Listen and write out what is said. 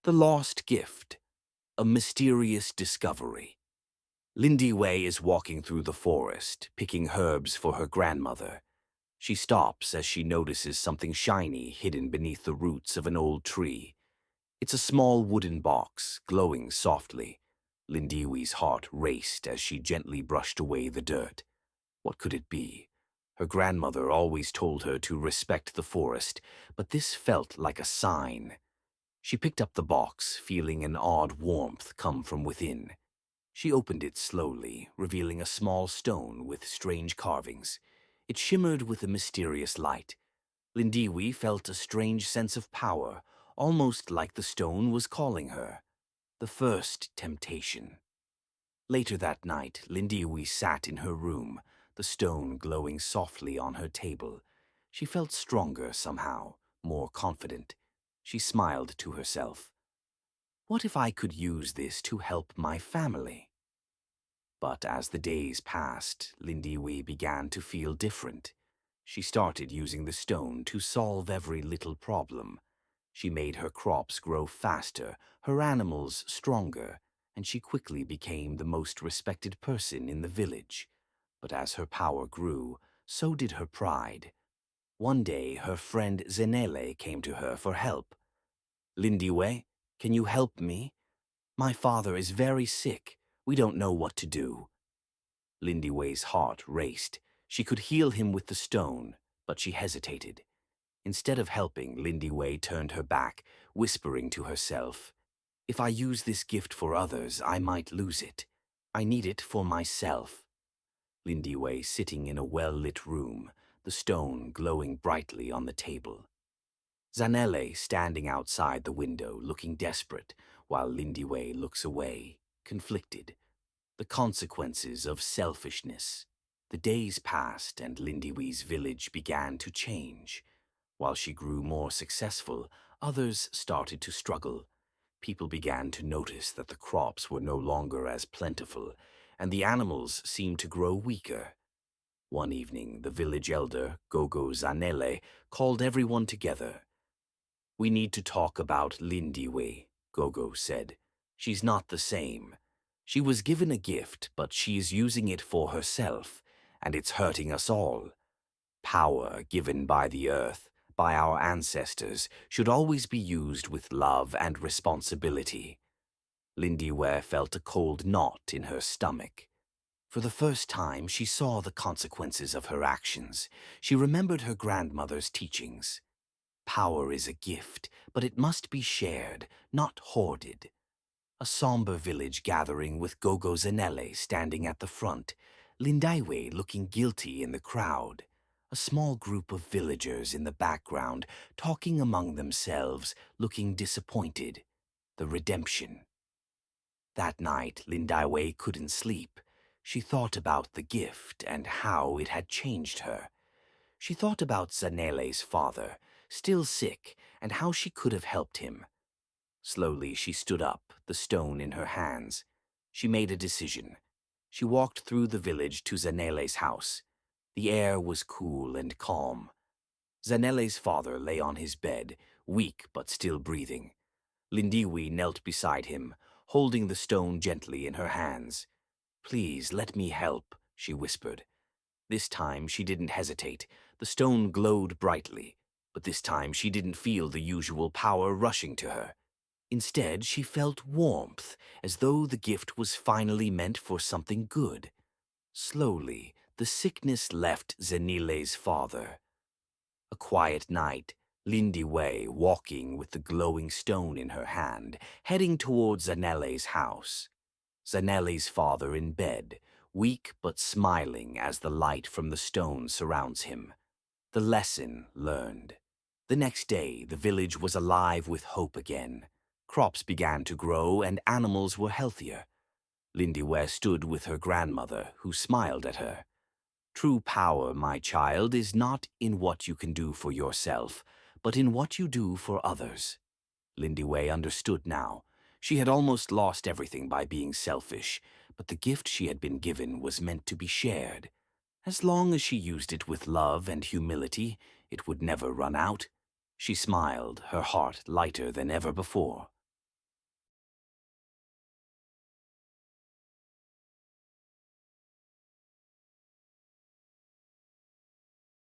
The Lost Gift, a mysterious discovery. Lindy Wei is walking through the forest, picking herbs for her grandmother. She stops as she notices something shiny hidden beneath the roots of an old tree. It's a small wooden box, glowing softly. Lindy Wei's heart raced as she gently brushed away the dirt. What could it be? Her grandmother always told her to respect the forest, but this felt like a sign. She picked up the box, feeling an odd warmth come from within. She opened it slowly, revealing a small stone with strange carvings. It shimmered with a mysterious light. Lindiwi felt a strange sense of power, almost like the stone was calling her. The first temptation. Later that night, Lindiwi sat in her room, the stone glowing softly on her table. She felt stronger somehow, more confident. She smiled to herself. What if I could use this to help my family? But as the days passed, Lindiwi began to feel different. She started using the stone to solve every little problem. She made her crops grow faster, her animals stronger, and she quickly became the most respected person in the village. But as her power grew, so did her pride. One day, her friend Zenele came to her for help. Lindiwe, can you help me? My father is very sick. We don't know what to do. Lindiwe's heart raced. She could heal him with the stone, but she hesitated. Instead of helping, Lindiwe turned her back, whispering to herself, "If I use this gift for others, I might lose it. I need it for myself." Lindiwe sitting in a well-lit room, the stone glowing brightly on the table. Zanele standing outside the window, looking desperate, while Lindiwe looks away, conflicted. The consequences of selfishness. The days passed and Lindiwe's village began to change. While she grew more successful, others started to struggle. People began to notice that the crops were no longer as plentiful, and the animals seemed to grow weaker. One evening, the village elder, Gogo Zanele, called everyone together. "We need to talk about Lindiwe," Gogo said. "She's not the same. She was given a gift, but she is using it for herself, and it's hurting us all. Power given by the earth, by our ancestors, should always be used with love and responsibility." Lindiwe felt a cold knot in her stomach. For the first time, she saw the consequences of her actions. She remembered her grandmother's teachings. Power is a gift, but it must be shared, not hoarded. A somber village gathering with Gogo Zanele standing at the front, Lindaiwe looking guilty in the crowd. A small group of villagers in the background talking among themselves, looking disappointed. The redemption. That night, Lindaiwe couldn't sleep. She thought about the gift and how it had changed her. She thought about Zanele's father, still sick, and how she could have helped him. Slowly she stood up, the stone in her hands. She made a decision. She walked through the village to Zanele's house. The air was cool and calm. Zanele's father lay on his bed, weak but still breathing. Lindiwi knelt beside him, holding the stone gently in her hands. "Please, let me help," she whispered. This time she didn't hesitate. The stone glowed brightly, but this time she didn't feel the usual power rushing to her. Instead, she felt warmth, as though the gift was finally meant for something good. Slowly, the sickness left Zenile's father. A quiet night, Lindiwe walking with the glowing stone in her hand, heading towards Zanele's house. Zanele's father in bed, weak but smiling as the light from the stone surrounds him. The lesson learned. The next day, the village was alive with hope again. Crops began to grow and animals were healthier. Lindiwe stood with her grandmother, who smiled at her. "True power, my child, is not in what you can do for yourself, but in what you do for others." Lindiwe understood now. She had almost lost everything by being selfish, but the gift she had been given was meant to be shared. As long as she used it with love and humility, it would never run out. She smiled, her heart lighter than ever before.